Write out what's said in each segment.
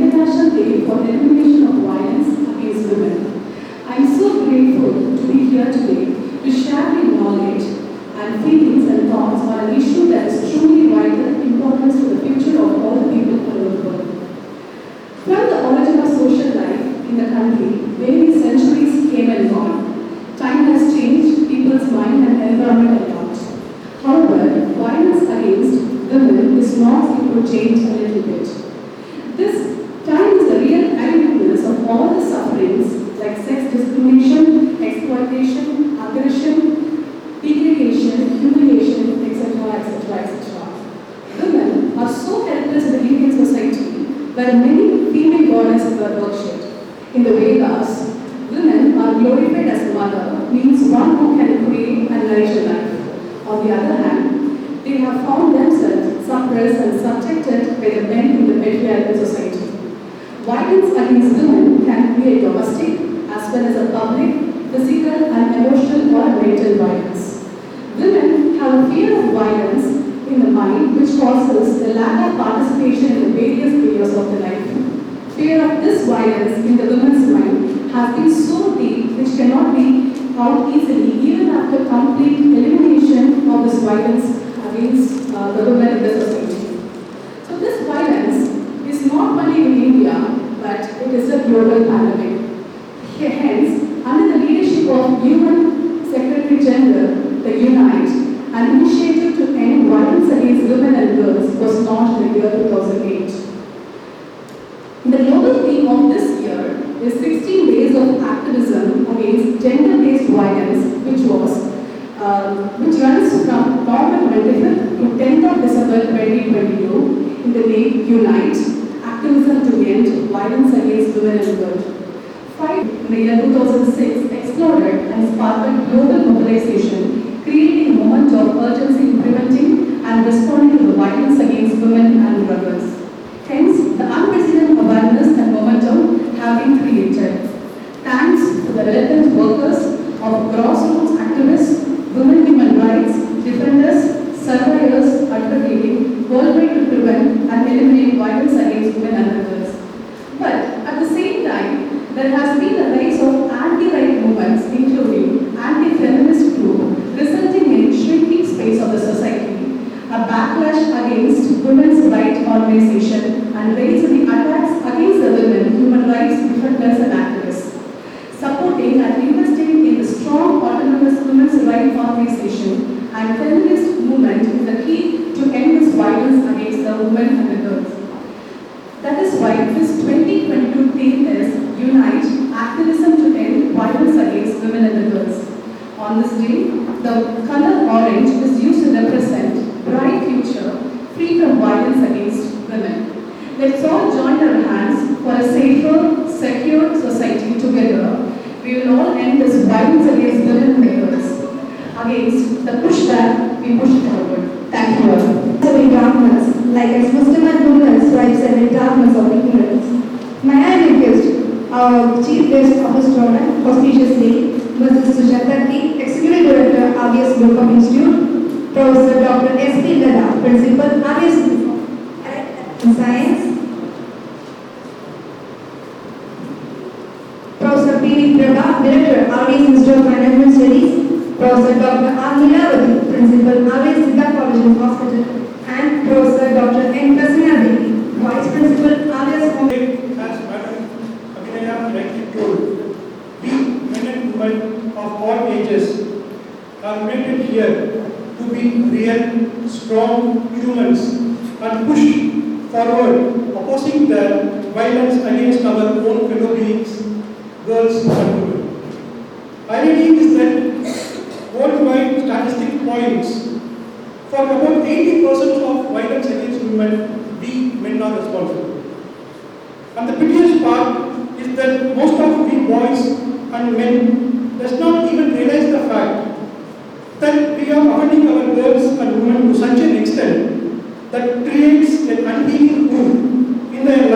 International Day for Elimination of Violence Against Women. I am so grateful to be here today to share my knowledge and feelings and thoughts on an issue that is truly vital importance to the future of all the people around the world. From the origin of social life in the country, various centuries came and gone. Time has changed people's mind and environment a lot. However, violence against women is not going to change a little bit. This time is the real eyewitness of all the sufferings like sex discrimination, exploitation, aggression, degradation, humiliation, etc., etc., etc. Women are so helpless in the Indian society where many female goddesses were worshipped. In the Vedas, women are glorified as mother, means one who can create and nourish a life. On the other hand, they have found themselves suppressed and subjected by the men in the patriarchal society. Violence against women can be a domestic as well as a public, physical and emotional or mental violence. Women have a fear of violence in the mind which causes a lack of participation in the various areas of the life. Fear of this violence in the woman's mind has been so deep which cannot be out easily even after complete elimination of this violence against the women in the society. So this violence is not only in India, but it is a global pandemic. Hence, under the leadership of UN Secretary General, the UNITE, an initiative to end violence against women and girls was launched in the year 2008. The global theme of this year is 16 days of activism against gender-based violence, which runs from November 25th to 10th of December 2022 in the name UNITE. Activism to end violence against women and girls. In the year 2006, exploded and sparked global mobilization, creating a moment of urgency in preventing and responding to the violence against women and girls. Hence, the unprecedented awareness and momentum have been created. Thanks to the relevant workers of grassroots activists, women human rights, defenders, survivors advocating worldwide to prevent and eliminate violence against women and girls. But at the same time, there has been a rise of anti-right movements, including anti-feminist group, resulting in shrinking space of the society, a backlash against women's rights organization, and rise in the attacks against the women, human rights defenders and activists. Supporting and investing in the strong autonomous women's rights organization and feminist movement is the key to end this violence against the women and the girls. That is why this 2022 theme is Unite, Activism to End Violence Against Women and the Girls. On this day, the color orange is used to represent bright future free from violence against women. Let's all join our hands for a safer, secure society together. We will all end this violence against women and girls. Against the pushback, we push forward. Thank you all. In darkness, like as Muslim and women strives in darkness of ignorance. May I request our Chief Guest of this program, auspiciously, Mrs. Sujata, Executive Director, RBS Group of Institute, Professor Dr. S.P. Lada, Principal, RBS Science, Professor P.V. Prabha, Director, RBS Institute of Management Studies, Professor Dr. R. Nilavati, Principal, RBS Siddha College and Hospital, and Professor Dr. N. Prasanna Devi, Vice Principal, RBS Home. As Madam Abhinaya rightly told, we men and women of all ages are united here to be real, strong humans and push forward, opposing the violence against our own fellow beings, girls and women. Irony is that worldwide statistic points for about 80% of violence against women, we men are responsible. And the piteous part is that most of we boys and men does not even realize the fact that we are offending our girls and women to such an extent that creates an unhealing wound in their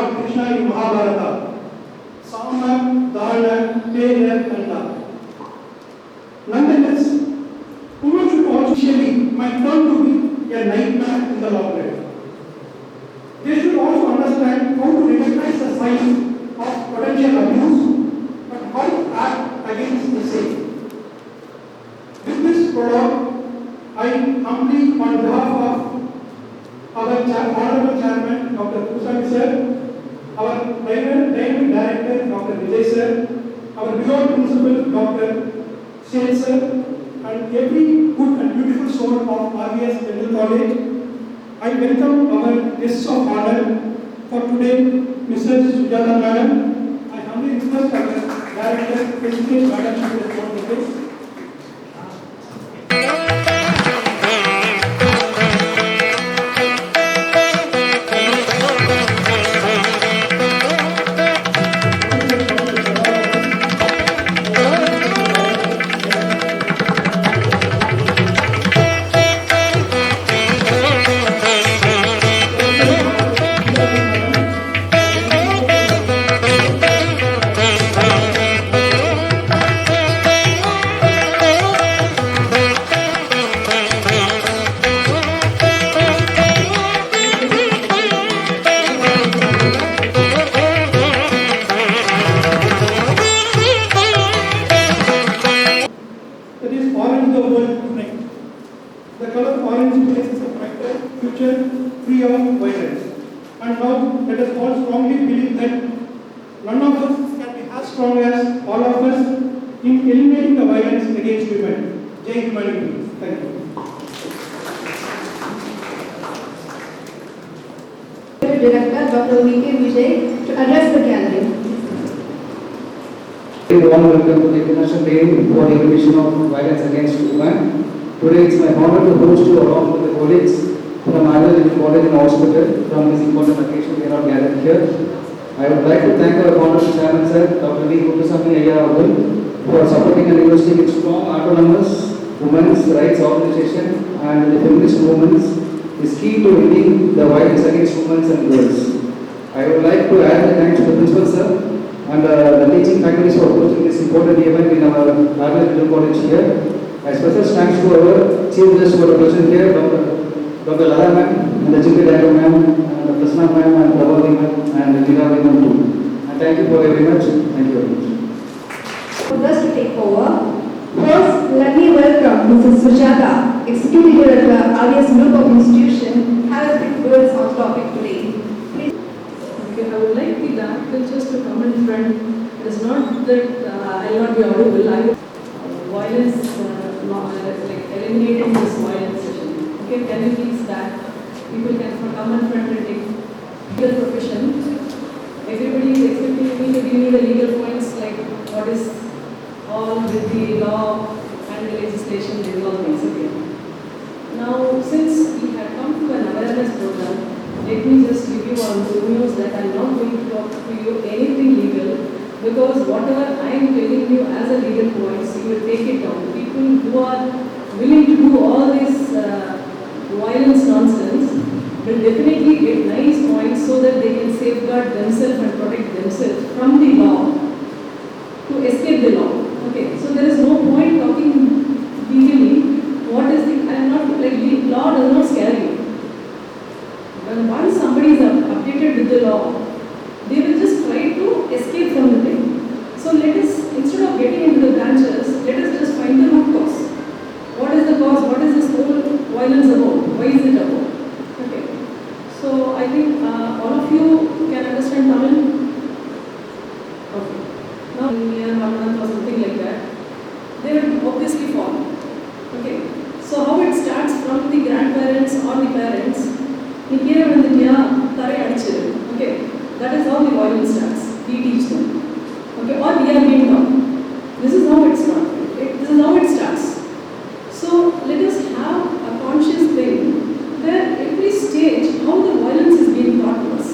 Lord Krishna in Mahabharata. Sama, Dana, Pera, Kanda. Nonetheless, women should also initially might turn to be a nightmare in the long run. They should also understand how to recognize the signs of potential abuse, but how to act against the same. With this prologue, I humbly, on behalf of our Honorable Chairman, Dr. Kusami Sir, our Dynamic Director, Dr. Vijay Sir, our beloved Principal, Dr. Shane Sir, and every good and beautiful soul of RVS Dental College, I welcome our guests of honor for today, Mrs. Sujata Madam. I humbly request our Director, President Madam, to respond to this. That is orange the world tonight. The color orange places a brighter future free of violence. And now let us all strongly believe that none of us can be as strong as all of us in eliminating the violence against women. Jai humanity. Thank you. Director Dr. V.K. Vijay to address the gathering. A warm welcome to the International Day for Elimination of Violence Against Women. Today it's my honor to host you along with the colleagues from either the college and hospital from this important occasion we are all gathered here. I would like to thank our honorable chairman sir, Dr. V. Kutusami Ayya for supporting and investing in strong autonomous women's rights organization and the feminist movements is key to ending the violence against women and girls. I would like to add the thanks to the principal sir and the teaching faculties for hosting this important event in our Larger Middle College here. A special thanks to our chief guests who are present here, Dr. Lada ma'am, and the chief director ma'am, and the Krishna ma'am, and Prabhavi ma'am, and Meera ma'am too. And thank you for very much. Thank you very much. For us to take over, first let me welcome Mrs. Sujata, Executive Director, RVS Group Institution, have a quick words on topic today. Please. Okay, I would like the director just to come in front. It is not that I will not be audible. I will violence, like eliminating this violence session. Okay, can you please that people can come in front and take legal profession. Everybody is expecting me to give me the legal points like what is all with the law and the legislation involving. Okay. Now, since we have come to an awareness program, let me just give you on good news that I am not going to talk to you anything legal, because whatever I am telling you as a legal points, you will take it down. People who are willing to do all this violence nonsense will definitely get nice points so that they can safeguard themselves and protect themselves from the law to escape the law. Okay, so there is no point talking legally. What is the, I am not like law does not scare you. When once somebody is updated with the law, they will just try to escape from the thing. So let us, instead of getting into the branches, let us just find the root cause. What is the cause? What is this whole violence about? Why is it about? Okay. So I think all of you can understand Tamil. Okay. Now near 1 month or something like that, they will obviously fall. Okay. So how it starts from the grandparents or the parents. Okay. That is how the violence starts. We teach them. Okay. Or we are being taught. This is how it starts. This is how it starts. So let us have a conscious thing where every stage how the violence is being taught to us.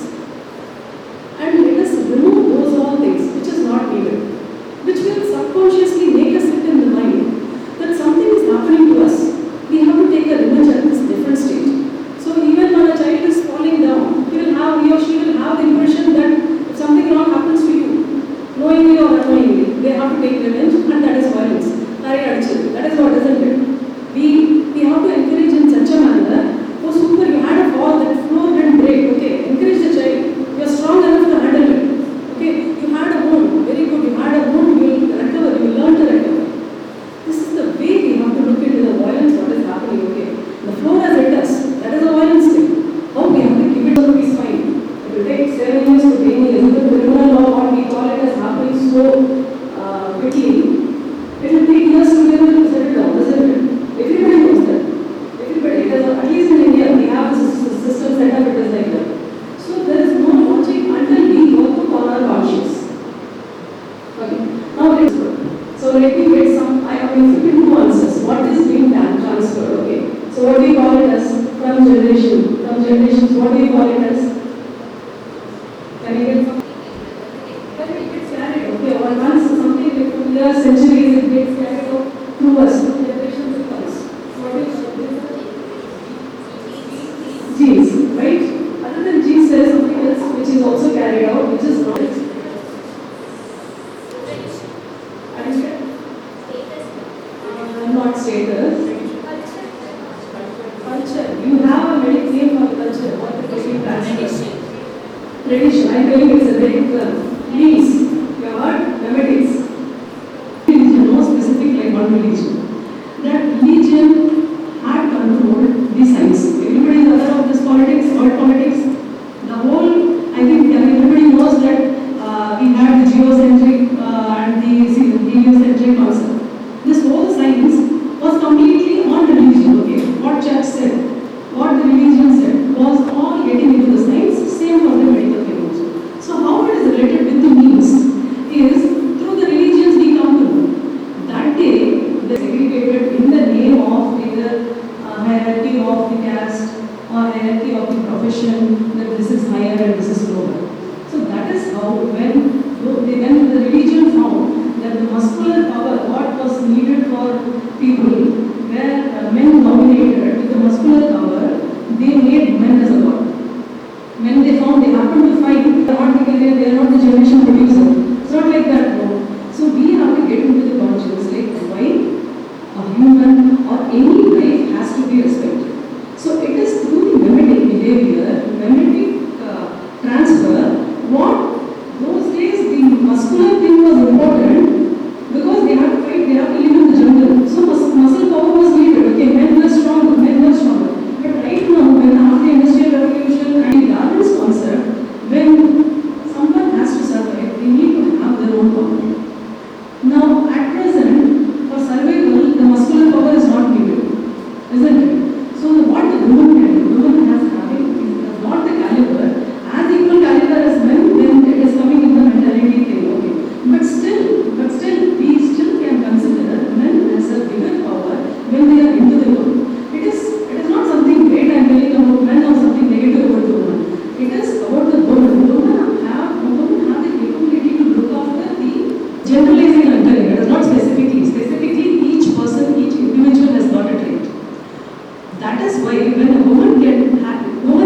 And let us remove those all things which is not needed, which will subconsciously make us sit in the mind that something is happening to us. We have to take a revenge at this different stage. So even when a child is falling down, he or she will have the impression that 7 years to 10 years, because the criminal law, what we call it, has happened so quickly. It will take years to be able to settle down, isn't it? Everybody knows that. Everybody, it is, at least in India, we have this system set up, it is like that. So there is no logic until we work upon our conscience. Okay. Now let's go. So let me get some, I have been two answers. What is being transferred? Okay. So what do you call it as from generation? From generations, what do you call it as? Can you get some? When it gets carried, okay, or once something like from years, centuries, it gets carried out through us, from generations it comes. What is genes, right? Other than genes, there is something else which is also carried out, which is knowledge. Not status. Culture. You have a very name for culture. What the question transfer? Tradition. I tell you, it's a very means. You have heard memetics. Religion, no specific like one religion. That religion had controlled the science. Everybody is aware of this politics, world politics. The whole, I think everybody knows that we had the geocentric and the heliocentric concept. This whole science was completely on religion, okay? What church said, what the religion said, was all getting into the science, same for the medical field also. So how it is related with the means is through the religions we come to know. That day, they segregated in the name of either hierarchy of the caste or hierarchy of the profession, that this is higher and this is lower. So that is how when the religion found that the muscular power, what was needed for people, where men dominated with the muscular power, they made men as a god. When they found, they happened to find, they are not the generation producer. It's not like that, no. So we have to get into the conscience, like why a human or any life has to be respected. So it is through the mimetic behavior, mimetic transfer, what those days the muscular thing was important because they had to fight, they had to live in the jungle. So muscle power was needed. Okay, men were stronger, men were stronger. But right now, when after the industrial revolution and the Darwin's concept, when someone has to survive, they need to have their own power. Now, at present, for survival, the muscular power is not needed, isn't it? So what the woman can do, woman has having is not the caliber, as equal caliber as men, then it is coming in the mentality thing, okay. But still, we still can consider men as a bigger power when they are into the world. It is not something great I'm telling about men or something negative about the woman. It is about the woman. Women have the capability to look after the generalizing I'm telling you. It is not specifically. Specifically, each person, each individual has got it right. That is why when a woman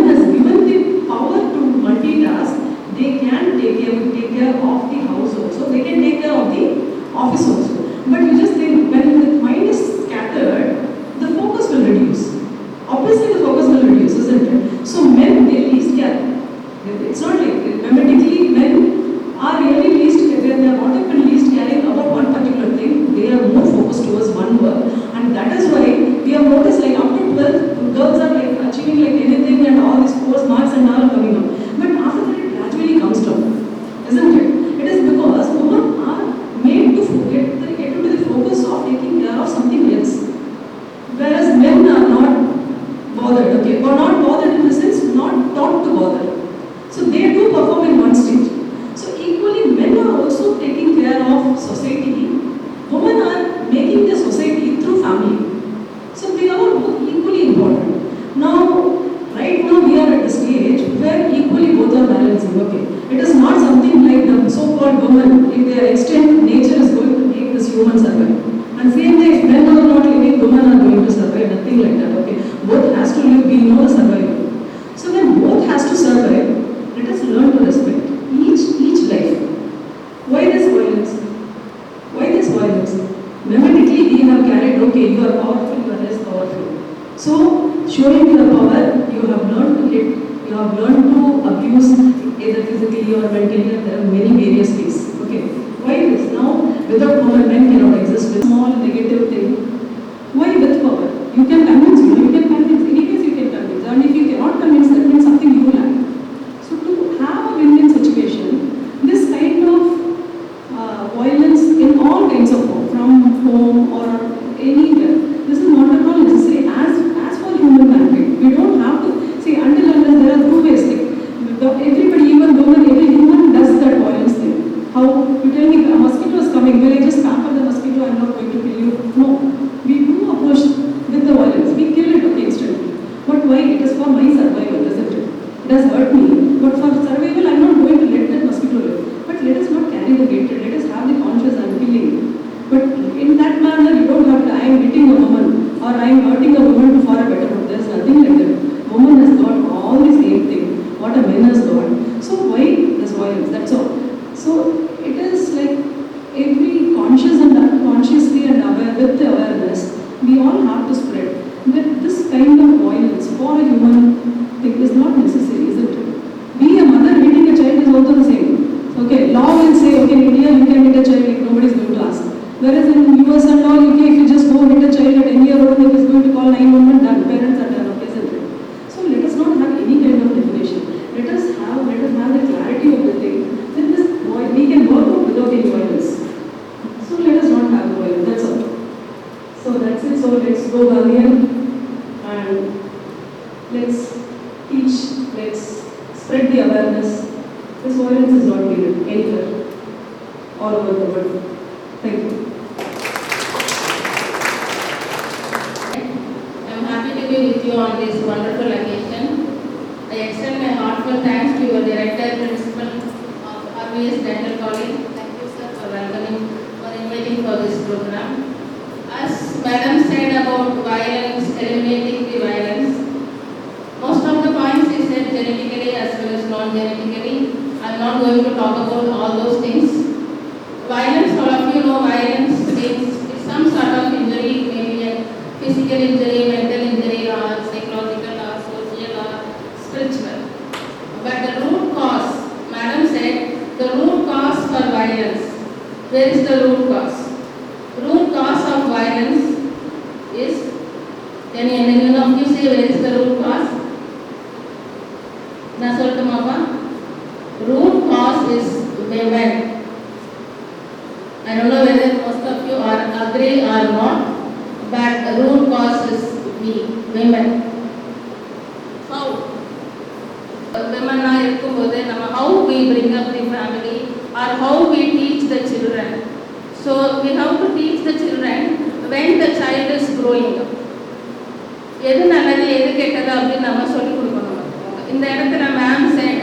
has given the power to multitask, they can take care of the house also. They can take care of the office also. But you just think when the mind is scattered, the focus will reduce. Obviously, the focus will reduce, isn't it? So men, they least care. It's not like mimetically men are really least care. They are not even least caring about one particular thing. They are more focused towards one work, and that is why we have noticed like after 12, girls are like achieving like anything and all these course marks and all coming up. But after that, it gradually comes down, isn't it? It is because women are made to get into the focus of taking care of something else, whereas men are not bothered. Okay, or not bothered in the sense not taught to bother. So they do perform in one stage. So equally, men are also taking care of society. Women are making the society through family. So they are both equally important. Now, right now we are at the stage where equally both are balancing. Okay, it is not something like the so-called woman. In their extent, nature is going to make this human survive. And same way, if men are not living, women are going to survive. Nothing like that. Okay, both has to live. We know the survival. So when both has to survive, let us learn to respect each life. Why this violence? Why this violence? Mimetically, we have carried, okay, you are powerful, you are less powerful. So, showing your power, you have learned to hit, you have learned to abuse either physically or mentally, and there are many various ways. Okay, why this? Now, without power, men cannot exist with small negative thing. Why with power? You can convince, you can convince, anyways you can convince. And if you cannot convince, that means something you lack. So, to have a win that's all. So it is like every consciously and aware with the awareness, we all have to spread. But this kind of violence for a human thing is not necessary, isn't it? Being a mother hitting a child is also the same. Okay, law will say, okay, in India you can hit a child, like nobody is going to ask. Whereas in US and all, UK, if you just go hit a child at any year old, it is going to call 911, done. Parents are done, okay, isn't it? So let us not have any kind of definition. Let us have the clarity of the thing. Then this we can work out without any violence. So let us not have the violence. That's all. So that's it. So let's go Gandhian and let's teach. Let's spread the awareness. This violence is not needed anywhere, all over the world. Thank you. I'm happy to be with you on this wonderful occasion. I extend my heartfelt thanks to your Director Principal of RVS Dental College. Thank you, sir, for welcoming, for inviting for this program. As Madam said about violence, eliminating the violence, most of the points is said genetically as well as non-genetically. I'm not going to talk about all those things. Violence, all of you know violence means it's some sort of injury, maybe a physical injury, mental injury, or psychological, or social, or spiritual. But the root cause, Madam said, the root cause for violence. Where is the root cause? Root cause of violence is, can any of you say where is the root cause? Root cause is women. I don't know whether most of you are agree or not, but root cause is women. How? Women are how we bring up the family or how we teach the children. So we have to teach the children when the child is growing up. எது நல்லது எது கெட்டது அப்படின்னு நம்ம சொல்லி கொடுக்கணும். இந்த இடத்துல ma'am said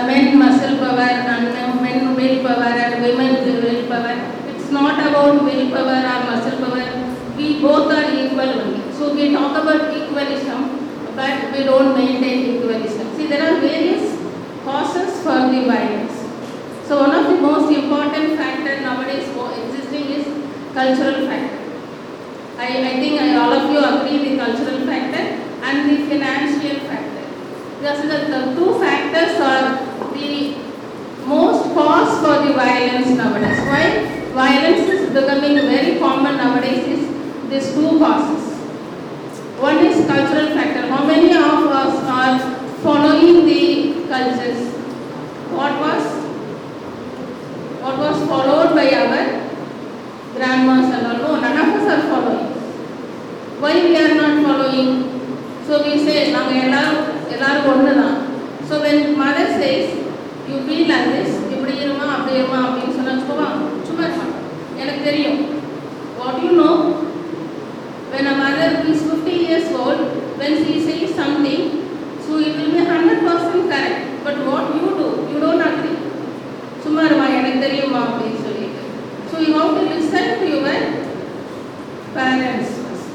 men muscle power and men will power and women will power. It's not about will power or muscle power. We both are equal only. So we talk about equalism, but we don't maintain equalism. See, there are various causes for the violence. So one of the most important factor nowadays existing is cultural factor. I think all of you agree the cultural factor and the financial factor. The two factors are the most cause for the violence nowadays. Why violence is becoming very common nowadays is these two causes. One is cultural factor. How many of us are following the cultures? What was followed by our grandmas and all? No, none of us are following. Why we are not following? So we say, so when mother says, you be like this, what do you know? When a mother is 50 years old, when she says something, so it will be 100% correct. But what you do, you don't agree. So you have to listen to your parents first.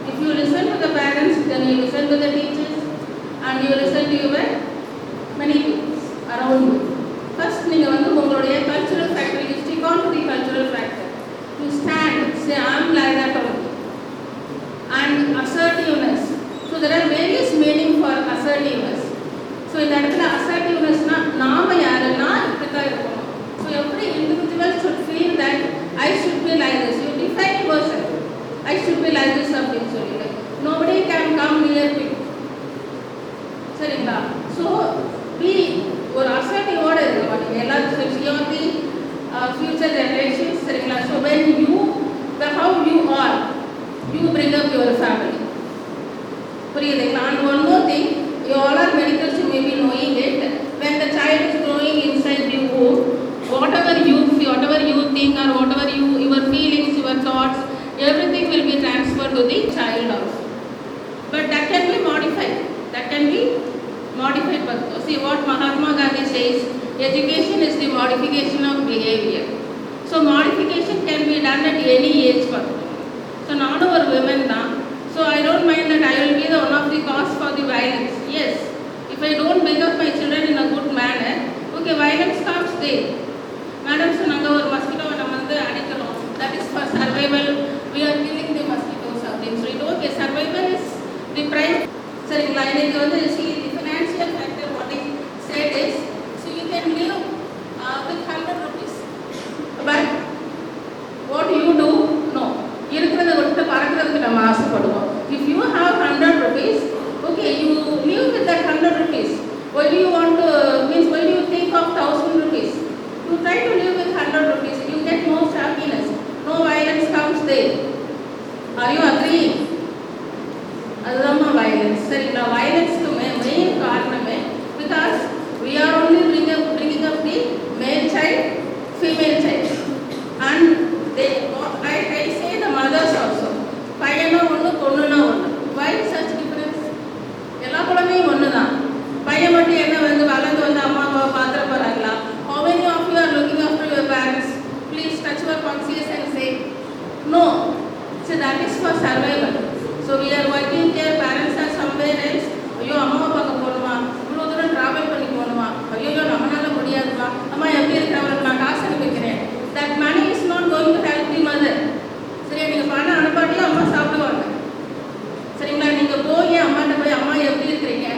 If you listen to the parents, then you listen to the teachers and you listen to your many people around you. First, you cultural factor, you stick on to the cultural factor. You stand, say, I am like that only. And assertiveness. So there are various meanings for assertiveness. So in that assertiveness, so every individual should feel that I should be like this. You define yourself. I should be like this eventually. Nobody can come near me. So be assertive order. Future generations. So when how you are, you bring up your family. And one more thing, you all are medicals, you may be knowing it. When the child is growing inside the womb, whatever you think or whatever your feelings, your thoughts, everything will be transferred to the child also. But that can be modified. See what Mahatma Gandhi says, education is the modification of behavior. So modification can be done at any age. So not over women now. So I don't mind that I will be the one of the cause for the violence. Yes, if I don't bring up my children in a good manner, Okay, violence comes there. Madam, so நாங்க ஒரு mosquito நம்ம வந்து அடிக்கிறோம். That is for survival. We are killing the mosquitoes அப்படின்னு சொல்லிட்டு okay, survival is the prime. சரிங்களா, இன்னைக்கு வந்து see the financial factor what I said is so you can live with 100 rupees. But what you do? No. இருக்கிறத விட்டு பறக்கிறதுக்கு நம்ம ஆசைப்படுவோம். If you have 100 rupees, okay, you live with that 100 rupees. Why do you want to, means why do you think of 1000 rupees? You try to live with 100 rupees, you get most happiness. No violence comes there. Are you agreeing? அதுதான் violence. சரிங்களா, violence-க்கு main காரணமே because we are only bringing up the male child, female child. And they, I say the mothers also. பையனா ஒன்று பொண்ணுனா ஒன்று. Why such difference? எல்லா குழந்தையும் ஒன்று தான். பையன் மட்டும் என்ன வந்து வளர்ந்து வந்து அம்மா அப்பாவை பார்த்துட போகிறாங்களா? How many of you are looking after your parents? Please touch your conscience and say no. So that is for survival. So we are working here, parents are somewhere else. ஐயோ அம்மாவை பார்க்க போகணுமா, இவ்வளோ தூரம் ட்ராவல் பண்ணி போகணுமா, ஐயோ நம்மளால முடியாதுமா, அம்மா எப்படி இருக்கிறவங்களுக்கு நான் காசு அனுப்பிக்கிறேன். That money is not going to help the mother. சரியா, நீங்கள் பணம் அனுப்பாட்டியும் அம்மா சாப்பிடுவாங்க. சரிங்களா, நீங்கள் போய் அம்மாட்ட போய் அம்மா எப்படி இருக்கிறீங்க,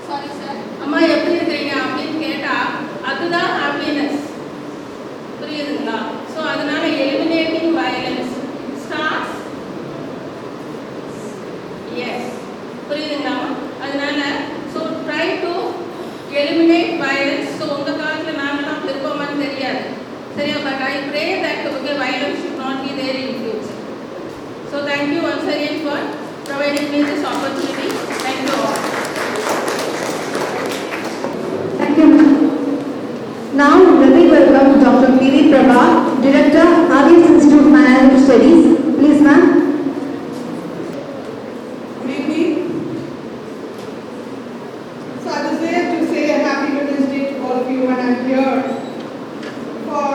சாரி சார் அம்மா எப்படி இருக்கிறீங்க அப்படின்னு கேட்டால் அதுதான் ஹாப்பினஸ். புரியுதுங்களா? ஸோ அதனால எலிமினேட்டிங் வயலன்ஸ் ஸ்டார்ட்ஸ். எஸ், புரியுதுங்களா? அதனால so try to eliminate violence. So உங்கள் காலத்தில் நாங்களாம் இருப்போமான்னு தெரியாது. சரியா, but I pray that okay, violence should not be there in future. So thank you once again for providing me this opportunity. Thank you all. Thank you, ma'am. Now, let me welcome Dr. P.V. Prabha, Director, Avian Institute Management Studies. Please, ma'am. Good evening. So I was there to say a happy Women's Day to all of you, and I'm here for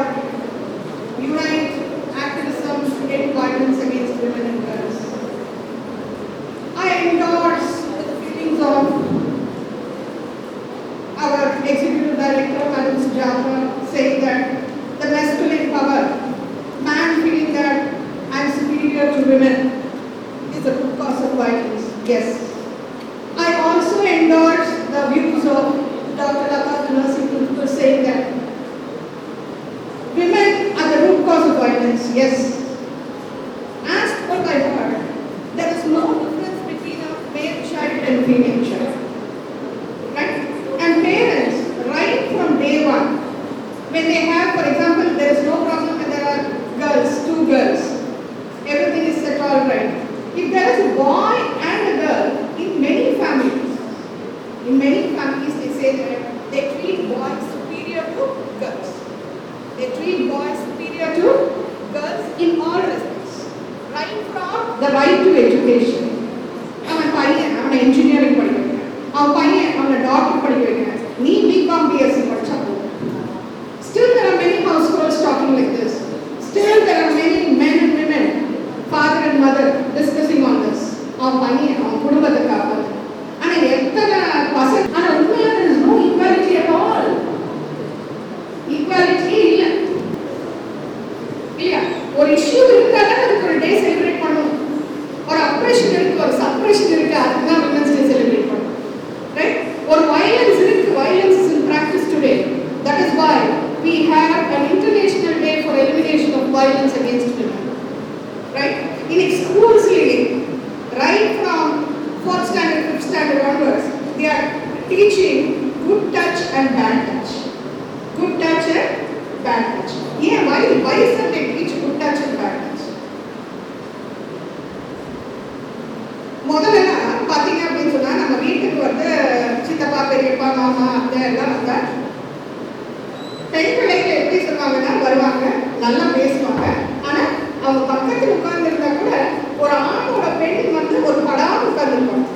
unite activism to end violence against women and girls. I endorse the feelings of our Executive Director, Madam Sujata, saying that the masculine power, man feeling that I'm superior to women, is the root cause of violence. Yes. I also endorse the views of Dr. Lata, the nursing principal, saying that women are the root cause of violence. Yes. As what I heard, there is no difference between a male child and female child. Right? And parents, right from day one, when they have, for example, there is no problem when there are girls, two girls, everything is set all right. If there is a boy and a girl, in many families they say that they treat boys superior to girls. They treat boys superior to girls in all respects. Right from the right to education. அவன் பையன் அவனை engineering படிக்க வைக்கிறேன், அவன் பையன் அவனை doctor படிக்க வைக்கிறேன், நீ BCom BSc படிச்சா போதும். Still there are many households talking like this. Still there are many men and women, father and mother discussing on this. அவன் பையன் அவன் குடும்பத்தை காப்பாற்று. ஆனால் எத்தனை பசங்க, ஆனால் உண்மையாக there is no equality at all. Equality இல்லை இல்லையா? ஒரு இஷ்யூ இருந்தாலும் அதுக்கு ஒரு டே செலிப்ரேட் பண்ணணும். ஒரு அப்ரேஷன் இருக்கு, ஒரு சப்ரேஷன் இருக்கு, அதுக்கு தான் விமன்ஸ் டே செலிப்ரேட் பண்ணணும். ரைட்? ஒரு வயலன்ஸ் இருக்கு, violence is in practice today. That is why we have an international day for elimination of violence against women. Right? In schools, right from 4th standard, 5th standard onwards, they are teaching good touch and bad touch. Good touch and bad touch. Yeah, why is that they teach good touch and bad touch? முதல்ல பார்த்தீங்க அப்படின்னு சொன்னா நம்ம வீட்டுக்கு வந்து சித்தப்பா பெரியப்பா மாமா அத்தை எல்லாம் வந்தா பெண் பிள்ளைகள் எப்படி சொல்லுவாங்கன்னா வருவாங்க, நல்லா பேசுவாங்க. ஆனா அவங்க பக்கத்தில் உட்கார்ந்து இருந்தா கூட ஒரு ஆணோட பெண் வந்து ஒரு படாம உட்கார்ந்துருப்பாங்க.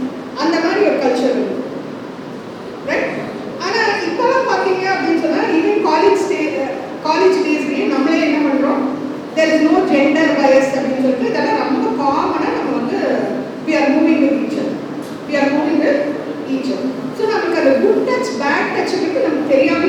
அந்த மாதிரி ஒரு கல்ச்சர் இருக்கு. ரைட்? ஆனா இப்பெல்லாம் பார்த்தீங்க அப்படின்னு சொன்னா ஈவன் காலேஜ் டேஸ்லயும் நம்மளே என்ன பண்றோம், there is no gender bias அப்படின்னு சொல்லிட்டு இதெல்லாம் ரொம்ப காமனா நம்ம வந்து we are moving with each other. So நமக்கு அந்த good touch bad touch பத்தி நமக்கு தெரியாம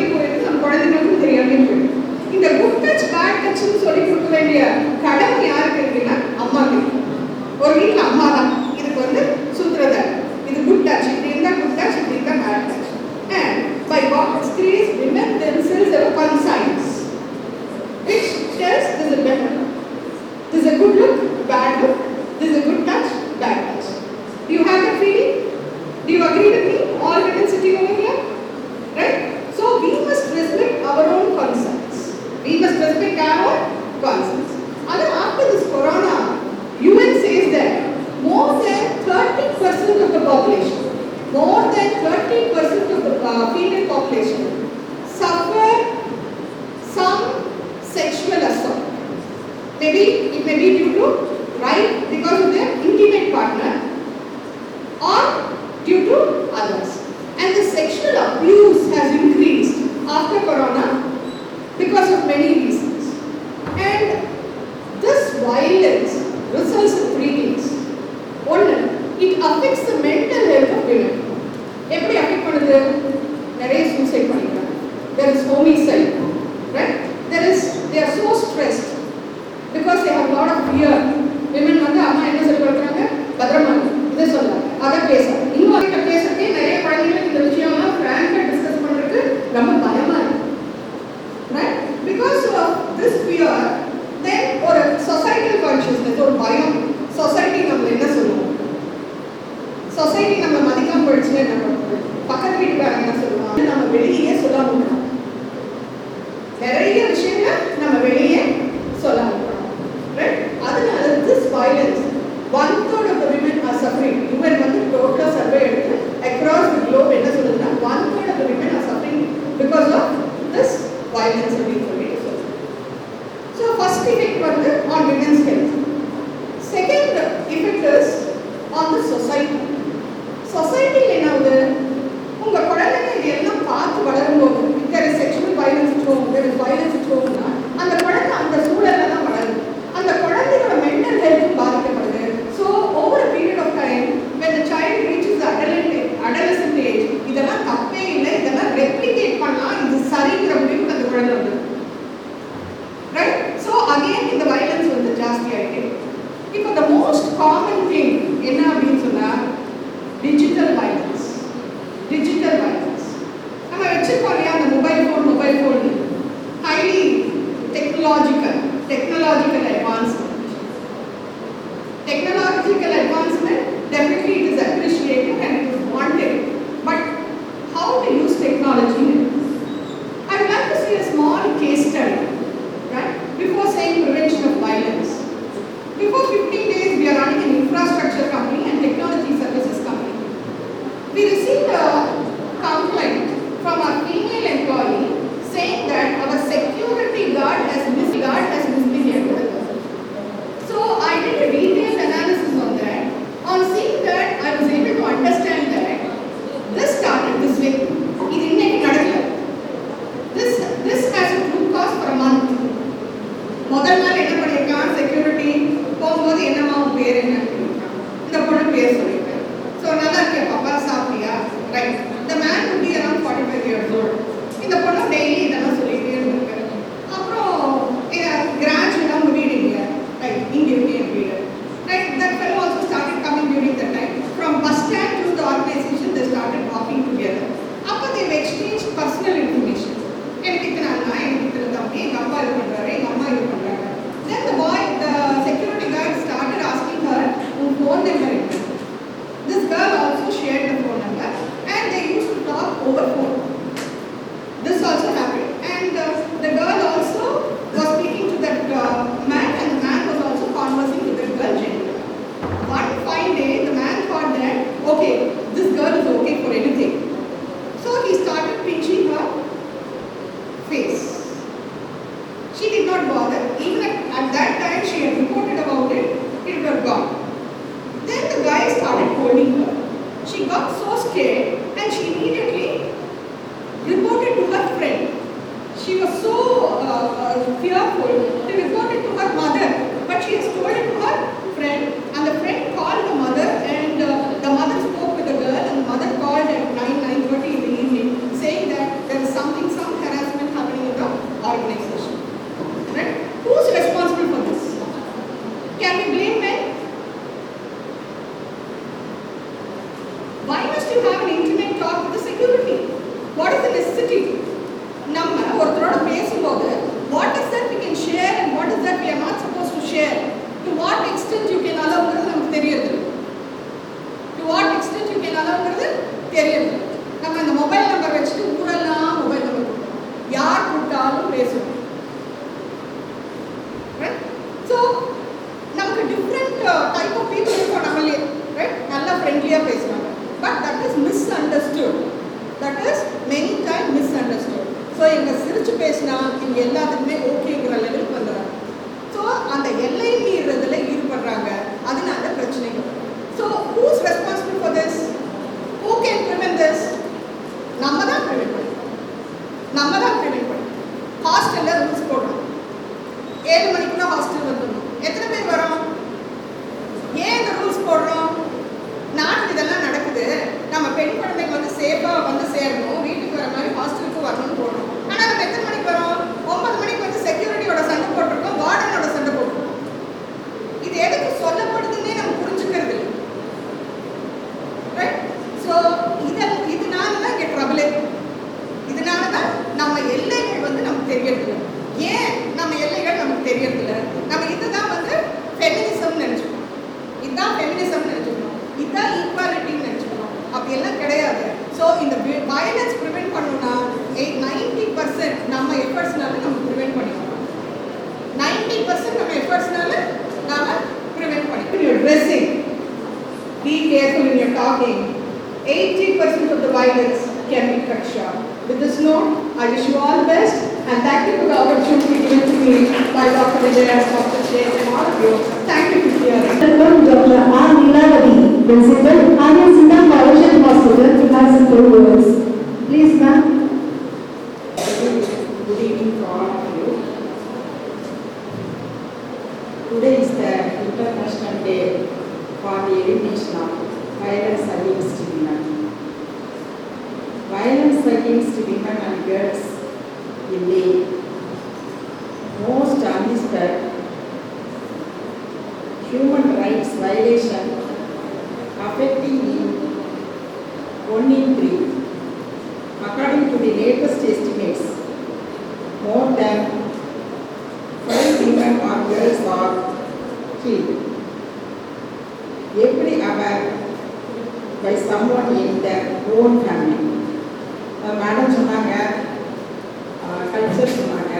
Maybe it may be due to right because of their intimate partner or due to others. And the sexual abuse has increased after corona because of many reasons. And this violence results in three things. One, it affects the mental health of women. எப்படி affect பண்ணுது? நிறைய suicide பண்ணிக்கிறாங்க. There is homicide, right? They are so stressed because they have a lot of fear. Women வந்து அம்மா என்ன சொல்லி கொடுக்குறாங்க? பத்திரமா இதை சொல்றாங்க, அதை பேசுறாங்க. இன்னொரு பேசுறதுக்கே நிறைய குழந்தைங்களுக்கு இந்த விஷயம்லாம் ஃப்ராங்கா டிஸ்கஸ் பண்றதுக்கு ரொம்ப பயமா இருக்கு. Right? Because of this fear, then ஒரு societal consciousness, ஒரு பயம். சொசைட்டி நம்ம என்ன சொல்லுவோம்? சொசைட்டி நம்ம மதிக்காம போயிடுச்சுன்னா என்ன பண்ணுவோம்? பக்கத்து வீட்டுக்காரங்க என்ன சொல்லுவாங்க? நம்ம வெளியே சொல்லாம இருக்கணும். நிறைய விஷயங்கள் நம்ம வெளியே சொல்லாம இருக்கணும். Right? அதனால this violence, 1/3 of the women are suffering. Even வந்து total survey எடுத்து across the globe என்ன சொல்லுதுன்னா 1/3 of the women are suffering because of this violence அப்படின்னு சொல்லி சொல்லுது. So first effect வந்து on women's health. Second effect is on the society. Society என்ன ஆகுது? உங்க குழந்தைங்க இதெல்லாம் பார்த்து வளரும்போது there is sexual violence at home, there is violence at home னா அந்த குழந்தை அந்த சூழல்ல தான் வளருது. அந்த குழந்தையோட மென்டல் ஹெல்த் பாதிக்கப்படுது. So over a period of time when the child reaches the adolescent age, இதெல்லாம் தப்பே இல்லை, இதெல்லாம் ரெப்ளிகேட் பண்ணா இது சரிங்கிற முடிவுக்கு அந்த குழந்தை வருது. Right? So again இந்த violence வந்து ஜாஸ்தி ஆயிட்டே. இப்போ the most common thing என்ன அப்படின்னு சொன்னா digital violence. Digital violence. நம்ம வச்சிருக்கோம் இல்லையா அந்த mobile phone highly technological advancement. Technological advancement, definitely it is appreciated and it is wanted. But how to use technology? I would like to see a small case study, right? Before saying prevention of violence. Before 15 days, we are running an infrastructure company and technology services company. We received a complaint from our female employee saying that our security guard has misbehaved. So I did a detailed analysis on that. On seeing that, I was able to understand that this started this way. இது இன்னைக்கு நடக்கல. This has a root cause for a month. முதல் நாள் என்ன பண்ணிருக்கான்? Security போகும்போது என்னமா உன் பேர் என்ன? இந்த பொண்ணு பேர் சொல்லிட்டேன். ஸோ நல்லா இருக்கே பாப்பா, சாப்பிட்டியா? Right. The man would be around 45 years old. இந்த பொண்ணு டெய்லி இதெல்லாம் சொல்லிட்டே இருந்திருக்கு. அப்புறம் கிராஜுவலாக முடியலைங்க. ரைட், இங்கே என் வீடு. Right, that fellow also started coming during that time. From bus stand to the organization, they started walking together. After they exchanged personal information. எனக்கு இத்தனை அண்ணா, எனக்கு இத்தனை தம்பி, எங்கள் அப்பா இது பண்ணுறாரு, எங்கள் அம்மா இது பண்ணுறாங்க. Then the security guard started asking her, உன் phone number என்ன? This girl also shared the phone number and they used to talk over phone. This also happened. And the girl also was speaking to that man and the man was also conversing with that girl gently. One fine day, the man thought that, okay, this girl is okay for anything. So he started pinching her face. She did not bother. Even at that time, she had reported about it. It would have gone. Then the guy started holding her. She got so scared and she immediately reported to her friend. She was so fearful. She reported to her mother, but she has told it to her friend, and the friend called the mother, and the mother spoke with the girl, and the mother called at 9:30 in the evening, saying that there is some harassment happening in the organization. Right? Who's responsible for this? Can we blame men? Why must you have an intimate talk with the security? What is the necessity? நம்ம ஒருத்தரோட பேசும்போது what is that we can share and what is that we are not supposed to share? To what extent you can allowங்கிறது நமக்கு தெரியுது. To what extent you can allowங்கிறது தெரியுது. நம்ம இந்த mobile number வச்சுட்டு ஊரெல்லாம் மொபைல் நம்பர் யார் கூப்பிட்டாலும் பேசுவோம். Right? So நமக்கு different type of people இருக்கும் நம்மளே. Right? நல்லா ஃப்ரெண்ட்லியா பேசுவாங்க. But that is misunderstood. That is many times misunderstood. So இவங்க சிரிச்சு பேசினா இவங்க எல்லாத்துக்குமே ஓகேங்கிற லெவலுக்கு வந்துடுறாங்க. So ஸோ அந்த எல்லை மீறதுல ஈடுபடுறாங்க, அதனால பிரச்சனைகள். So who's responsible for this? Who can prevent this? நம்ம தான் ப்ரிவென்ட் பண்ணணும். ஹாஸ்டலில் ரூல்ஸ் போடுறோம், 7 மணிக்குள்ள ஹாஸ்டல் வந்துடணும். எத்தனை பேர் வரோம்? ஏன் இந்த ரூல்ஸ் போடுறோம்? நாட்டில் இதெல்லாம் நடக்குது, நம்ம பெண் குழந்தைங்க வந்து சேஃபாக வந்து சேரணும், வீட்டுக்கு வர மாதிரி ஹாஸ்டலுக்கு வரணும்னு போடுறோம். ஆனால் நம்ம எத்தனை மணிக்கு வரோம்? 9 மணிக்கு வந்து செக்யூரிட்டியோட சண்டை போட்டிருக்கோம், வார்டனோட சண்டை போட்டிருக்கோம். இது எதுக்கு சொல்லப்படுதுன்னே நம்ம புரிஞ்சுக்கிறது இல்லை. ரைட்? ஸோ இதனால தான் இங்கே ட்ரபிளே. இதனால தான் நம்ம எல்லைகள் வந்து நமக்கு தெரியறதில்லை. ஏன் நம்ம எல்லைகள் நமக்கு தெரியறதில்ல? நம்ம இதுதான் வந்து ஃபெமினிசம் நினச்சிக்கணும், இதுதான் ஃபெமினிசம் நினச்சிக்கணும், இதுதான் ஈக்குவாலிட்டின்னு நினச்சிக்கணும். அப்படியெல்லாம் கிடையாது. ஸோ இந்த வயலன்ஸ் ப்ரிவென்ட் பண்ணணும்னா 90% நம்ம எஃபர்ட்ஸ்னால நம்ம ப்ரிவென்ட் பண்ணிக்கணும். 90% நம்ம எஃபர்ட்ஸ்னால நாம ப்ரிவென்ட் பண்ணிக்கணும். Your dressing, be careful in your talking. 80% of the violence can be cut short. With this note, I wish you all the best and thank you for the opportunity given to me by Dr. Vijaya, Dr. Jay, and all of you. Thank you for hearing. Welcome Dr. R. Nilavati, Principal, Arya Sinha College and Hospital, to have some few words. Please, ma'am. Good evening to all of you. Today is the International Day for the Elimination of Violence Against Women. Violence against women and girls is the most undisturbed human rights violation affecting 1 in 3. According to the latest estimates, more than 5 women or girls are killed every hour by someone in their own family. Madam சொன்னாங்க, culture சொன்னாங்க,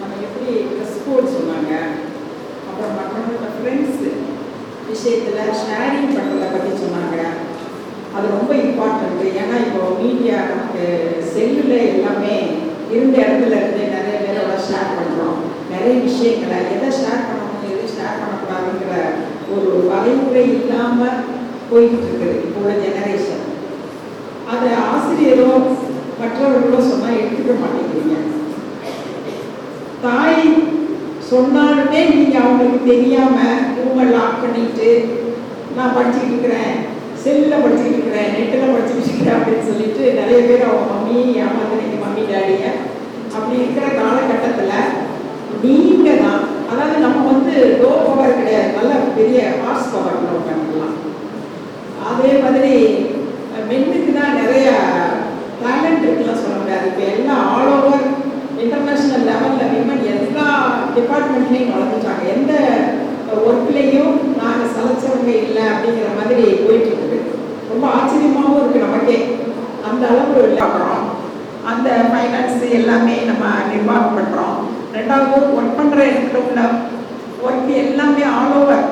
நம்ம எப்படி dress code சொன்னாங்க, அப்புறம் மற்றவங்களோட friends விஷயத்தில் sharing பண்ணுறதை பற்றி சொன்னாங்க. அது ரொம்ப இம்பார்ட்டண்ட்டு. ஏன்னா இப்போ மீடியா நமக்கு செல்லில் எல்லாமே இருந்த இடத்துல இருந்து நிறைய பேரோட ஷேர் பண்ணுறோம். நிறைய விஷயங்களை எதை ஷேர் பண்ணணும், எதை ஷேர் பண்ணக்கூடாதுங்கிற ஒரு வரைமுறை இல்லாமல் போய்கிட்டு இருக்குது இப்போ உள்ள ஜெனரேஷன். அதை ஆசிரியரோ மற்றவர்களோ சொன்னால் எடுத்துக்க மாட்டேங்கிறீங்க. தாய் சொன்னாலுமே நீங்கள் அவங்களுக்கு தெரியாமல் ரூமை லாக் பண்ணிட்டு நான் படிச்சுக்கிட்டு இருக்கிறேன், செல்லில் படிச்சுக்கிட்டு இருக்கிறேன், நெட்டில் படிச்சுக்கிட்டு இருக்கிறேன் அப்படின்னு சொல்லிட்டு நிறைய பேர் அவங்க மம்மி ஏமாத்துறீங்க, மம்மி டேடியை. அப்படி இருக்கிற காலகட்டத்தில் நீங்கள் தான், அதாவது நம்ம வந்து லோ பவர் கிடையாது, நல்ல பெரிய ஹார்ஸ் பவர் பண்ணலாம். அதே மாதிரி மென்னுக்கு தான் நிறைய டேலண்ட் இருக்குலாம் சொல்ல முடியாது. இப்போ எல்லாம் ஆல் ஓவர் இன்டர்நேஷ்னல் லெவலில் விமன் எல்லா டிபார்ட்மெண்ட்லேயும் வளர்ந்துட்டாங்க. எந்த ஒர்க்லேயும் நாங்கள் சலைச்சவங்க இல்லை அப்படிங்கிற மாதிரி போயிட்டுருக்குது. ரொம்ப ஆச்சரியமாகவும் இருக்குது நமக்கே. அந்த அளவு பார்க்குறோம், அந்த ஃபைனான்ஸு எல்லாமே நம்ம நிர்வாகம் பண்ணுறோம். ரெண்டாவது ஒர்க் பண்ணுற இடத்துல உள்ள ஒர்க் எல்லாமே ஆல் ஓவர்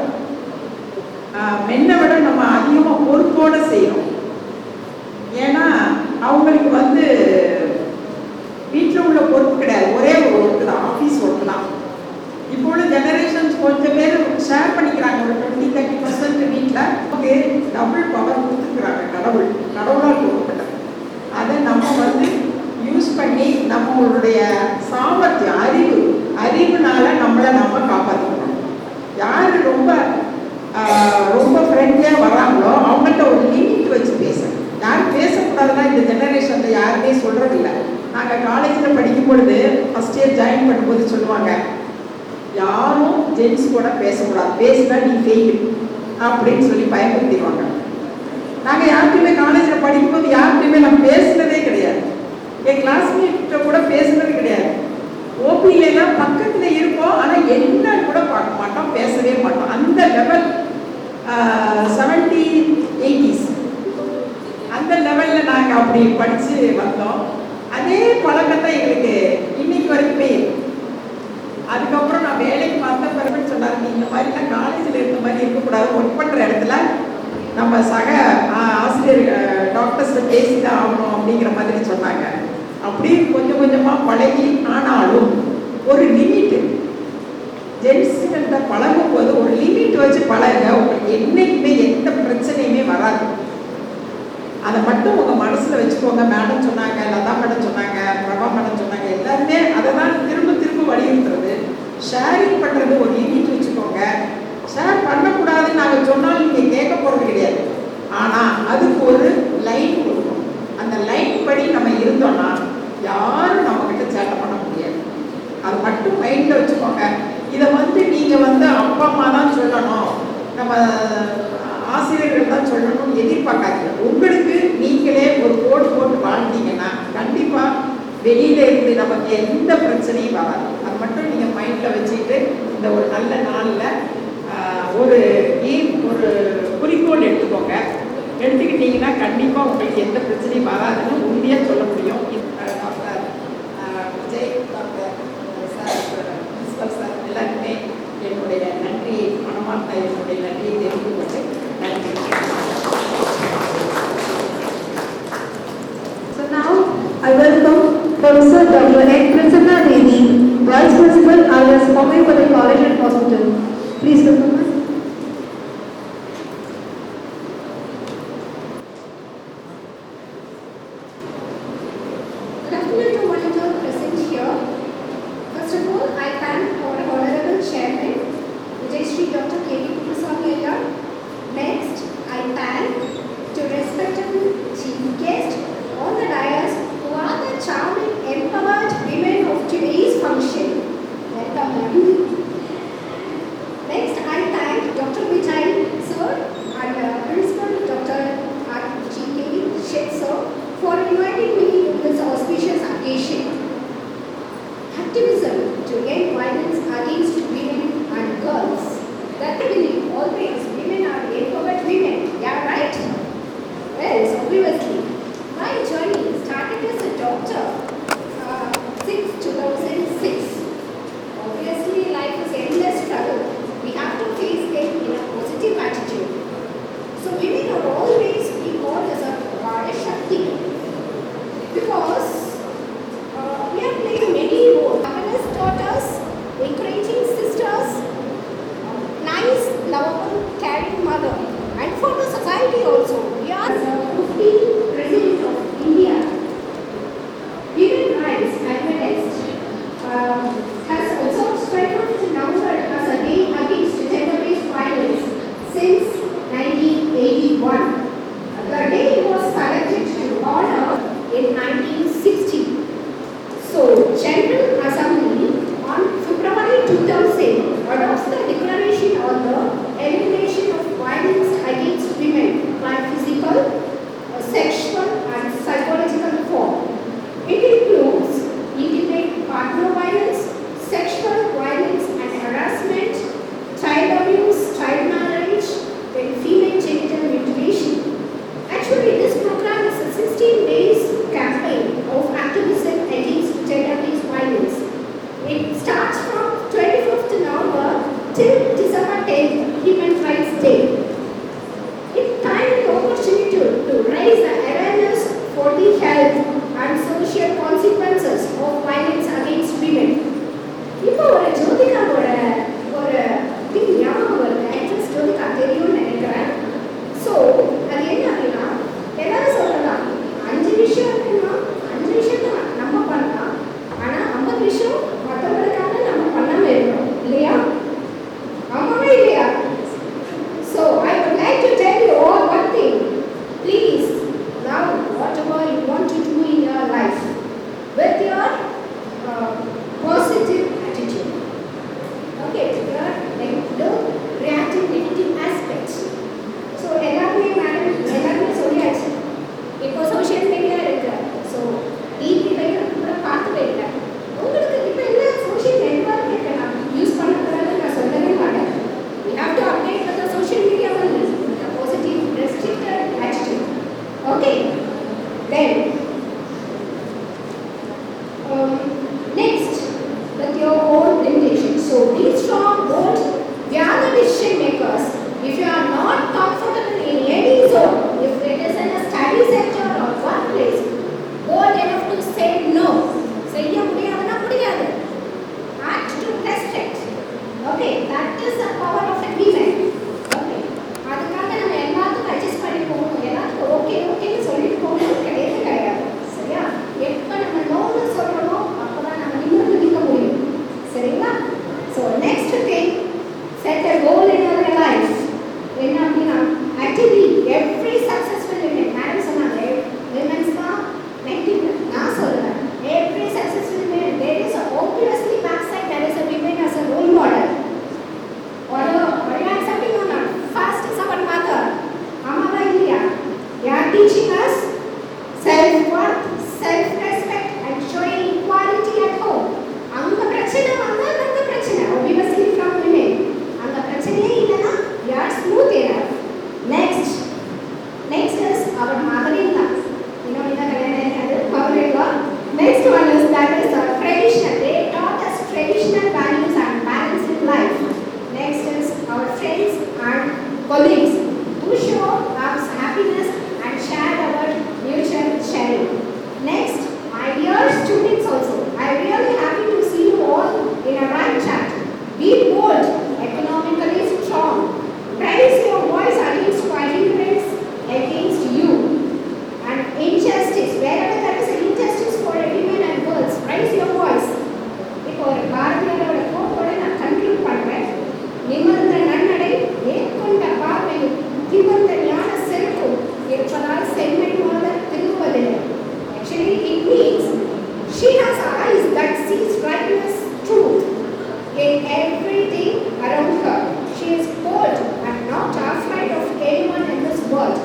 மென்னை விட நம்ம அதிகமாக பொறுப்போடு செய்கிறோம். ஏன்னா அவங்களுக்கு வந்து வீட்டில் உள்ள பொறுப்பு கிடையாது, ஒரே ஒரு ஒர்க்கு தான், ஆஃபீஸ் ஒர்க்கு தான். இப்போ உள்ள ஜெனரேஷன்ஸ் கொஞ்சம் பேர் ஷேர் பண்ணிக்கிறாங்க. ஒரு 20-30% வீட்டில் டபுள் பவர் கொடுத்துருக்குறாங்க. கடவுளால் கொடுக்கப்பட்டது. அதை நம்ம வந்து யூஸ் பண்ணி நம்மளுடைய சாமர்த்தியம், அறிவுனால நம்மளை நம்ம காப்பாற்றிக்கணும். யார் ரொம்ப ஃப்ரெண்ட்லியாக வராங்களோ அவங்கள்ட்ட ஒரு லிமிட் வச்சு பேசணும். யாரும் பேசக்கூடாதுன்னா இந்த ஜெனரேஷனில் யாருமே சொல்கிறதில்ல. நாங்கள் காலேஜில் படிக்கும் பொழுது ஃபஸ்ட் இயர் ஜாயின் பண்ணும்போது சொல்லுவாங்க, யாரும் ஜென்ஸ் கூட பேசக்கூடாது, பேசினா நீ ஃபெயில் அப்படின்னு சொல்லி பயன்படுத்திடுவாங்க. நாங்கள் யார்கிட்டையுமே காலேஜில் படிக்கும்போது யார்கிட்டையுமே நம்ம பேசுனதே கிடையாது. என் கிளாஸ்மேட்ட கூட பேசுனது கிடையாது. ஓபியிலாம் பக்கத்தில் இருப்போம், ஆனால் என்ன கூட பார்க்க மாட்டோம், பேசவே மாட்டோம். அந்த லெவல் 70s 80s அந்த லெவலில் நாங்கள் அப்படி படித்து வந்தோம். அதே பழக்கத்தை எங்களுக்கு இன்னைக்கு வரைக்குமே. அதுக்கப்புறம் நான் வேலைக்கு பார்த்த பிறகு சொன்னார், நீ இந்த மாதிரிலாம் காலேஜில் இருந்த மாதிரி இருக்கக்கூடாது, ஒர்க் பண்ணுற இடத்துல நம்ம சக ஆசிரியர் டாக்டர்ஸில் பேசி தான் ஆகணும் அப்படிங்கிற மாதிரி சொன்னாங்க. அப்படி கொஞ்சம் கொஞ்சமாக பழகி, ஆனாலும் ஒரு லிமிட்டு வச்சு பழகுங்க, உங்களுக்கு என்னைக்குமே எந்த பிரச்சனையுமே வராது. அதை மட்டும் உங்கள் மனசில் வச்சுக்கோங்க. மேடம் சொன்னாங்க, லதா மேடம் சொன்னாங்க, பிரபா மேடம் சொன்னாங்க, எல்லாருமே அதை தான் திரும்ப திரும்ப வலியுறுத்துறது. ஷேரிங் பண்ணுறது ஒரு லிமிட் வச்சுக்கோங்க. ஷேர் பண்ணக்கூடாதுன்னு நாங்கள் சொன்னாலும் நீங்கள் கேட்க போகிறது கிடையாது. ஆனால் அதுக்கு ஒரு லைன் கொடுக்கணும். அந்த லைன் படி நம்ம இருந்தோம்னா யாரும் நம்மக்கிட்ட சேட்டை பண்ண முடியாது. அது மட்டும் மைண்டில் வச்சுக்கோங்க. இதை நீங்கள் அப்பா அம்மா தான் சொல்லணும், நம்ம ஆசிரியர்கள் தான் சொல்லணும்னு எதிர்பார்க்காதீங்க. உங்களுக்கு நீங்களே ஒரு கோடு போட்டு வாழ்ந்தீங்கன்னா கண்டிப்பாக வெளியில இருந்து நமக்கு எந்த பிரச்சனையும் வராது. அது மட்டும் நீங்கள் மைண்டில் வச்சுக்கிட்டு இந்த ஒரு நல்ல நாளில் ஒரு குறிக்கோள் எடுத்துக்கோங்க. எடுத்துக்கிட்டீங்கன்னா கண்டிப்பாக உங்களுக்கு எந்த பிரச்சனையும் வராதுன்னு உறுதியாக சொல்ல முடியும். Doctor Vijay, doctor sir, principal sir எல்லாருமே என்னுடைய நன்றியை, மனமார்ந்த என்னுடைய நன்றியை தெரிந்து கொண்டு நன்றி. So now I welcome Professor Dr. N. Prasanna Devi, Vice Principal alias Homeopathy College and Hospital. Please welcome us. Good afternoon to one and all present here. First of all, I thank our Honorable Chairman, Vijay Sri Dr. K.V. Kuppuswamy Iyer. Next, I thank to respected chief guest on the dais who are the charming, empowered women of today's function. Welcome, ma'am. Next, I thank Dr. Vijay sir and Principal Dr. R.G.K. Shet sir for inviting me to this auspicious occasion. Activism to end violence against women and girls. That believe always women are empowered women. Yeah, right? Well, obviously, my journey started as a doctor since 2006. Obviously, life is endless struggle. We have to face it in a positive attitude. So women are always being called as a Goddess Shakti. Because we are playing many roles. Feminist daughters, encouraging sisters, nice, lovable, caring mother. And for the society also, we are the 15th President of India. Women rights advocates has also struggled to number as a day against gender-based violence since 1981. The day was selected to honor in 1960. So, General Assembly on February 2000 adopts the Declaration on the Elimination of Violence Against Women by physical, sexual and psychological form. It includes intimate partner violence, sexual violence and harassment, child abuse, child marriage, and female genital mutilation. Actually, this program is a 16 days campaign of activism against gender-based violence. It starts from 25th November till December 10th, Human Rights Day. It timely opportunity to raise the awareness for the health and social consequences of violence against women. sees righteous truth in everything around her. She is bold and not afraid of anyone in this world.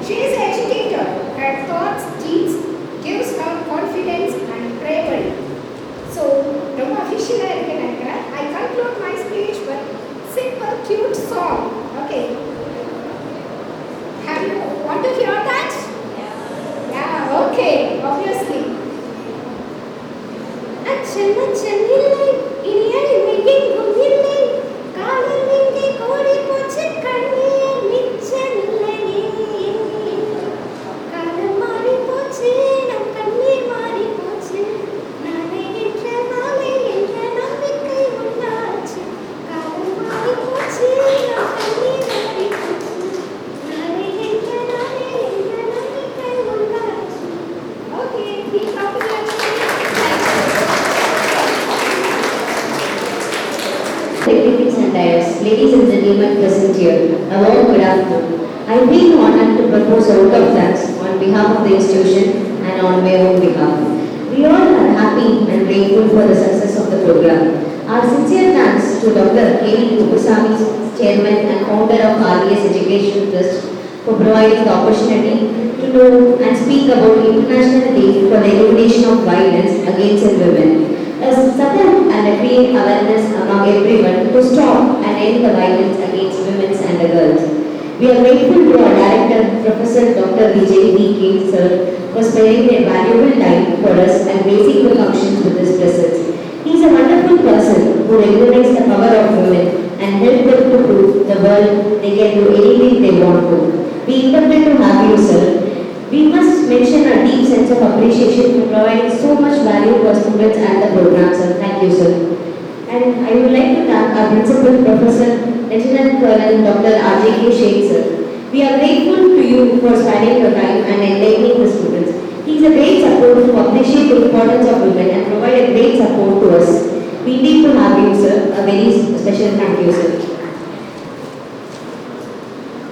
She is educated. Her thoughts, deeds gives her confidence and bravery. So, ரொம்ப official இருக்கு நினைக்கிறேன். I conclude my speech with simple cute song. Okay. Have you want to hear that? Yeah, okay, obviously. அச்சம் அச்சம் இல்லை இனி அடிமை எங்கும் இல்லை காதல் எங்கே கோடி போச்சு கண்ணியே மிச்சம் இல்லையே காலம் மாறி போச்சு நம் கண்ணீர் மாறி போச்சு நாளை என்ற நாளை என்ற நம்பிக்கை உண்டாச்சு காலம் மாறி போச்சு நம் கண்ணீர் மாறி போச்சு நாளை என்ற நாளை என்ற நம்பிக்கை உண்டாச்சு. Okay, be confident. Techniques and tires, ladies and gentlemen present here, a warm good afternoon. I feel honored to propose a vote of thanks on behalf of the institution and on my own behalf. We all are happy and grateful for the success of the program. Our sincere thanks to Dr. K. Kupusamy, Chairman and Founder of RBS Education Trust, for providing the opportunity to know and speak about International Day for the Elimination of Violence Against Women. A support and a create awareness among everyone to stop and end the violence against women and the girls. We are grateful to our director, Professor Dr. Vijay D.K. Sir, for spending their valuable time for us and gracing the functions with his presence. He is a wonderful person who recognizes the power of women and helps them to prove the world they can do anything they want to. We intended to have you, sir. We must mention our deep sense of appreciation for providing so much value to our students and the program, sir. Thank you, sir. And I would like to thank our principal, Professor Lieutenant Colonel Dr. R.J.K. Sheikh, sir. We are grateful to you for spending your time and enlightening the students. He is a great support to appreciate the importance of women and provide a great support to us. We need to have you, sir. A very special thank you, sir.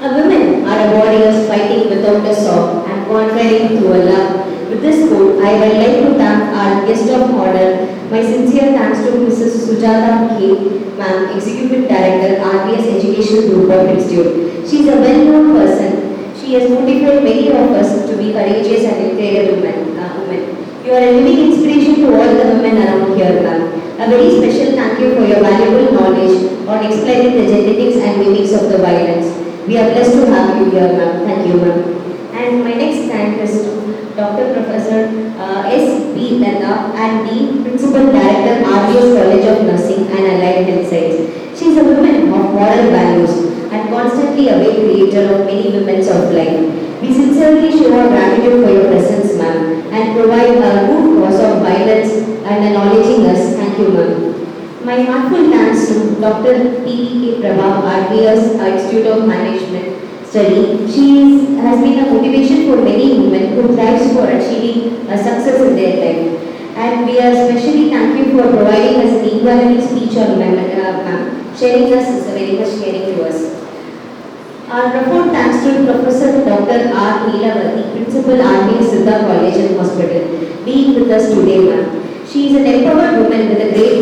Women are warriors fighting without a sword and conquering through a love. With this quote, I would like to thank our guest of honor. My sincere thanks to Mrs. Sujata K. Ma'am, Executive Director, RBS Education Group of Institute. She is a well-known person. She has motivated many of us to be courageous and incredible women. You are a living inspiration to all the women around here, ma'am. A very special thank you for your valuable knowledge on explaining the genetics and meanings of the violence. We are blessed to have you here, ma'am. Thank you, ma'am. And my next thank is to Dr. Professor S. B. Nanda and Dean, Principal Director, RBS College of Nursing and Allied Health Science. She is a woman of moral values and constantly a way creator of many women's of life. We sincerely show our gratitude for your presence, ma'am, and provide a root cause of violence and acknowledging us. Thank you, ma'am. My heartfelt thanks to Dr. P.K. Prabha, RBS Institute of Management Study. She has been a motivation for many women who thrives for achieving a success in their life. And we are especially thank you for providing us an equality speech on ma'am. Sharing us is very much caring to us. Our profound thanks to Professor Dr. R. Neelavati, Principal RBS Siddha College and Hospital, being with us today, ma'am. She is an empowered woman with a great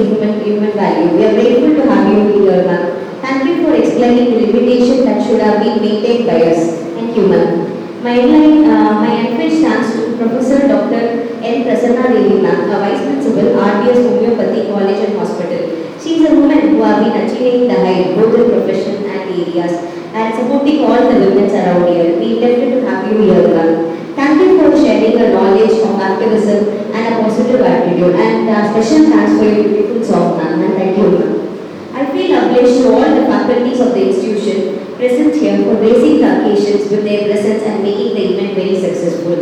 human value. We are grateful to have you here, ma'am. Thank you for explaining the limitation that should have been maintained by us. Thank you, ma'am. My unfinished thanks to Professor Dr. N. Prasanna Devi, ma'am, a Vice Principal, RBS Homeopathy College and Hospital. She is a woman who has been achieving the height, both in profession and areas, and supporting all the women around here. We intended to have you here, ma'am. Thank you for sharing your knowledge of activism and a positive attitude. And special thanks for your beautiful song, ma'am. And thank you, ma'am. I feel obliged to all the faculties of the institution present here for raising the occasions with their presence and making the event very successful.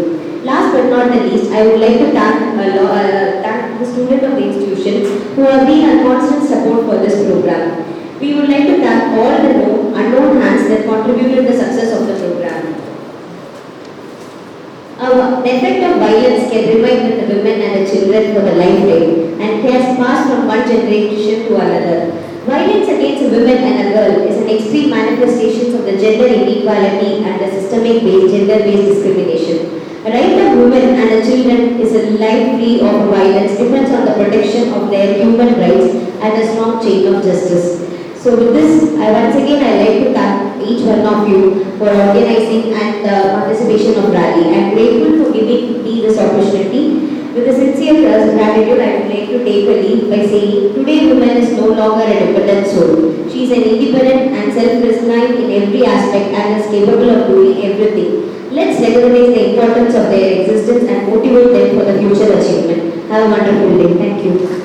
Last but not the least, I would like to thank the students of the institution who have been a constant support for this program. We would like to thank all the unknown hands that contributed to the success of the program. The effect of violence can remain with the women and the children for the lifetime and has passed from one generation to another. Violence against a woman and a girl is an extreme manifestation of the gender inequality and the systemic gender-based discrimination. The right of women and the children is a life free of violence depends on the protection of of their human rights and a strong chain of justice. So with this, once again I like to thank each one of you for organizing and participation of rally. I am grateful for giving me this opportunity. With a sincere gratitude, I would like to take a lead by saying, today woman is no longer a dependent soul. She is an independent and self-reliant in every aspect and is capable of doing everything. Let's recognize the importance of their existence and motivate them for the future achievement. Have a wonderful day. Thank you.